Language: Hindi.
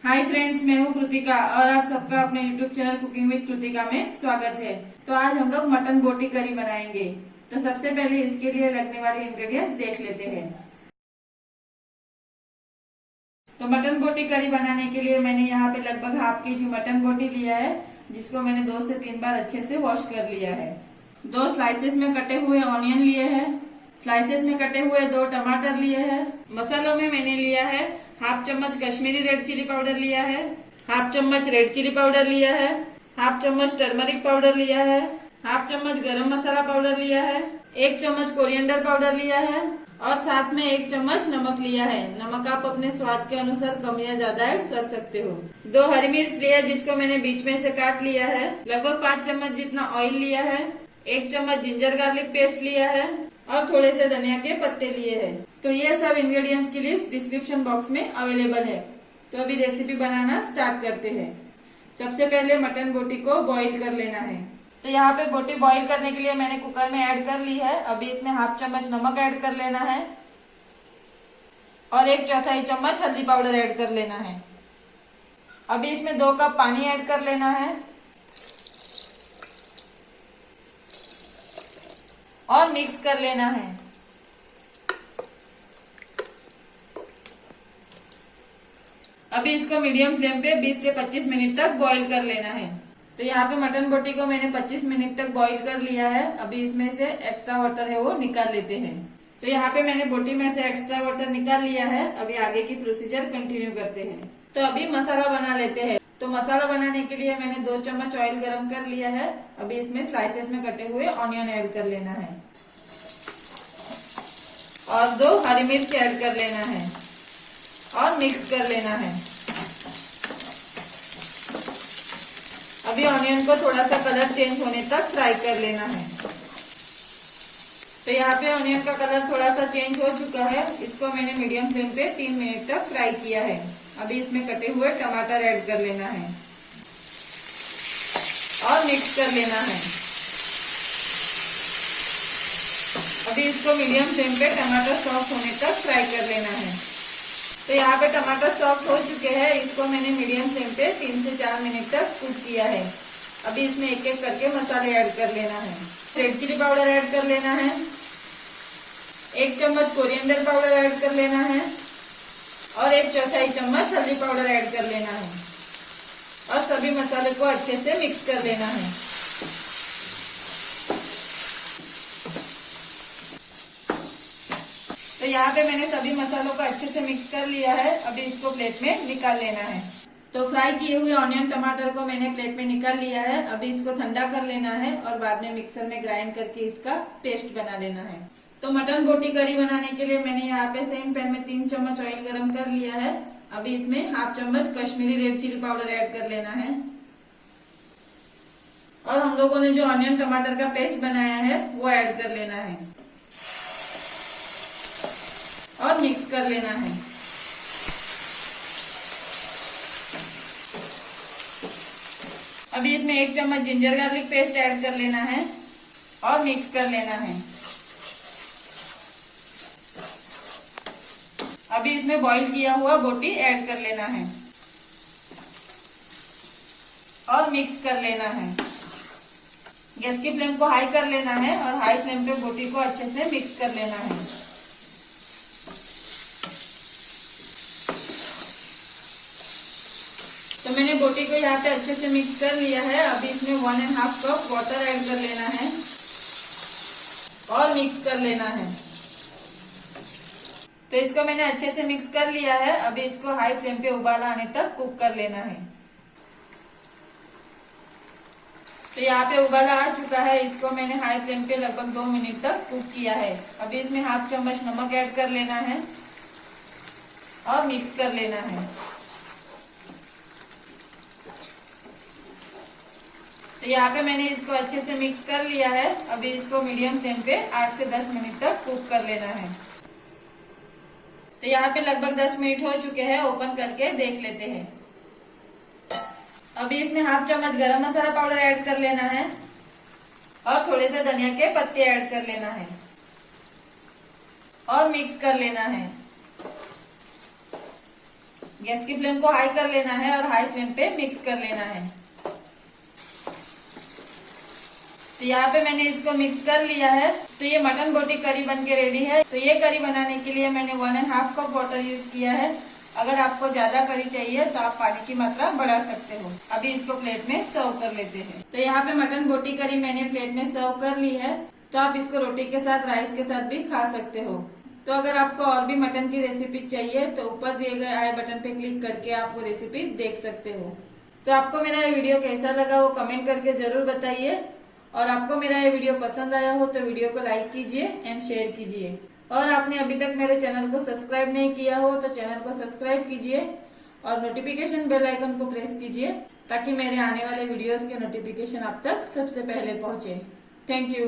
हाय फ्रेंड्स, मैं हूँ कृतिका और आप सबका अपने YouTube channel cooking with Kritika में स्वागत है। तो आज हम लोग मटन बोटी करी बनाएंगे। तो सबसे पहले इसके लिए लगने वाले इंग्रेडिएंट्स देख लेते हैं। तो मटन बोटी करी बनाने के लिए मैंने यहाँ पे लगभग हाफ केजी मटन बोटी लिया है, जिसको मैंने 2 से 3 बार अच्छे से वॉश कर लिया है। 2 स्लाइसेस में कटे हुए ऑनियन लिए हैं। स्लाइसेस में कटे हुए 2 टमाटर लिए हैं। मसालों में मैंने लिया है हाफ चम्मच कश्मीरी रेड चिली पाउडर लिया है, हाफ चम्मच रेड चिली पाउडर लिया है, हाफ चम्मच टर्मरिक पाउडर लिया है, हाफ चम्मच गरम मसाला पाउडर लिया है, 1 चम्मच कोरिएंडर पाउडर लिया है और साथ में 1 चम्मच नमक लिया है। नमक आप अपने स्वाद के अनुसार कम या ज्यादा ऐड कर सकते हो। 2 हरी मिर्च लिया जिसको मैंने बीच में से काट लिया है। लगभग 5 चम्मच जितना ऑयल लिया है। 1 चम्मच जिंजर गार्लिक पेस्ट लिया है और थोड़े से धनिया के पत्ते लिए हैं। तो ये सब इंग्रेडिएंट्स की लिस्ट डिस्क्रिप्शन बॉक्स में अवेलेबल है। तो अभी रेसिपी बनाना स्टार्ट करते हैं। सबसे पहले मटन बोटी को बॉईल कर लेना है। तो यहाँ पे बोटी बॉईल करने के लिए मैंने कुकर में ऐड कर ली है। अभी इसमें हाफ चम्मच नमक ऐड कर लेना है और 1/4 चम्मच हल्दी पाउडर ऐड कर लेना है। अभी इसमें 2 कप पानी ऐड कर लेना है और मिक्स कर लेना है। अभी इसको मीडियम फ्लेम पे 20 से 25 मिनट तक बॉईल कर लेना है। तो यहाँ पे मटन बोटी को मैंने 25 मिनट तक बॉईल कर लिया है। अभी इसमें से एक्स्ट्रा वाटर है वो निकाल लेते हैं। तो यहाँ पे मैंने बोटी में से एक्स्ट्रा वाटर निकाल लिया है। अभी आगे की प्रोसीजर कंटिन्यू करते हैं। तो अभी मसाला बना लेते हैं। तो मसाला बनाने के लिए मैंने 2 चम्मच ऑयल गरम कर लिया है। अभी इसमें स्लाइसेस में कटे हुए ऑनियन ऐड कर लेना है और 2 हरी मिर्च ऐड कर लेना है और मिक्स कर लेना है। अभी ऑनियन को थोड़ा सा कलर चेंज होने तक फ्राई कर लेना है। तो यहाँ पे ऑनियन का कलर थोड़ा सा चेंज हो चुका है। इसको मैंने मीडियम फ्लेम पे 3 मिनट तक फ्राई किया है। अभी इसमें कटे हुए टमाटर ऐड कर लेना है और मिक्स कर लेना है। अभी इसको मीडियम फ्लेम पे टमाटर सॉफ्ट होने तक फ्राई कर लेना है। तो यहाँ पे टमाटर सॉफ्ट हो चुके हैं। इसको मैंने मीडियम फ्लेम पे 3 से 4 मिनट तक कुक किया है। अभी इसमें एक एक करके मसाले ऐड कर लेना है। रेड चिली पाउडर ऐड कर लेना है, 1 चम्मच कोरिएंडर पाउडर ऐड कर लेना है और 1/4 चम्मच हल्दी पाउडर ऐड कर लेना है और सभी मसाले को अच्छे से मिक्स कर लेना है। तो यहाँ पे मैंने सभी मसालों को अच्छे से मिक्स कर लिया है। अभी इसको प्लेट में निकाल लेना है। तो फ्राई किए हुए ऑनियन टमाटर को मैंने प्लेट में निकाल लिया है। अभी इसको ठंडा कर लेना है और बाद में मिक्सर में ग्राइंड करके इसका पेस्ट बना लेना है। तो मटन बोटी करी बनाने के लिए मैंने यहाँ पे सेम पैन में 3 चम्मच ऑयल गरम कर लिया है। अभी इसमें हाफ चम्मच Kashmiri red chilli powder add कर लेना है और हम लोगों ने जो ऑनियन टमाटर का पेस्ट बनाया है वो ऐड कर लेना है और मिक्स कर लेना है। अभी इसमें 1 चम्मच जिंजर गार्लिक पेस्ट ऐड कर लेना है और मिक्स कर लेना है। अभी इसमें बॉईल किया हुआ बोटी ऐड कर लेना है और मिक्स कर लेना है। गैस की फ्लेम को हाई कर लेना है और हाई फ्लेम पे बोटी को अच्छे से मिक्स कर लेना है। तो मैंने बोटी को यहाँ पे अच्छे से मिक्स कर लिया है। अभी इसमें 1.5 कप वाटर ऐड कर लेना है और मिक्स कर लेना है। तो इसको मैंने अच्छे से मिक्स कर लिया है। अभी इसको हाई फ्लेम पे उबाल आने तक कुक कर लेना है। तो यहाँ पे उबाला आ चुका है। इसको मैंने हाई फ्लेम पे लगभग 2 मिनट तक कुक किया है। अभी इसमें हाफ चम्मच नमक ऐड कर लेना है और मिक्स कर लेना है। तो यहाँ पे मैंने इसको अच्छे से मिक्स कर लिया है। अभी इसको मीडियम फ्लेम पे 8 से 10 मिनट तक कुक कर लेना है। तो यहाँ पे लगभग 10 मिनट हो चुके हैं। ओपन करके देख लेते हैं। अभी इसमें हाफ चम्मच गरम मसाला पाउडर ऐड कर लेना है और थोड़े से धनिया के पत्ते ऐड कर लेना है और मिक्स कर लेना है। गैस की फ्लेम को हाई कर लेना है और हाई फ्लेम पे मिक्स कर लेना है। तो यहाँ पे मैंने इसको मिक्स कर लिया है। तो ये मटन बोटी करी बन के रेडी है। तो ये करी बनाने के लिए मैंने 1.5 कप वाटर यूज किया है। अगर आपको ज्यादा करी चाहिए तो आप पानी की मात्रा बढ़ा सकते हो। अभी इसको प्लेट में सर्व कर लेते हैं। तो यहाँ पे मटन बोटी करी मैंने प्लेट में सर्व कर ली है। तो आप इसको रोटी के साथ, राइस के साथ भी खा सकते हो। तो अगर आपको और भी मटन की रेसिपी चाहिए तो ऊपर दिए गए आई बटन पे क्लिक करके आप वो रेसिपी देख सकते हो। तो आपको मेरा ये वीडियो कैसा लगा वो कमेंट करके जरूर बताइए। और आपको मेरा ये वीडियो पसंद आया हो तो वीडियो को लाइक कीजिए एंड शेयर कीजिए। और आपने अभी तक मेरे चैनल को सब्सक्राइब नहीं किया हो तो चैनल को सब्सक्राइब कीजिए और नोटिफिकेशन बेल आइकन को प्रेस कीजिए ताकि मेरे आने वाले वीडियोस के नोटिफिकेशन आप तक सबसे पहले पहुंचे। Thank you.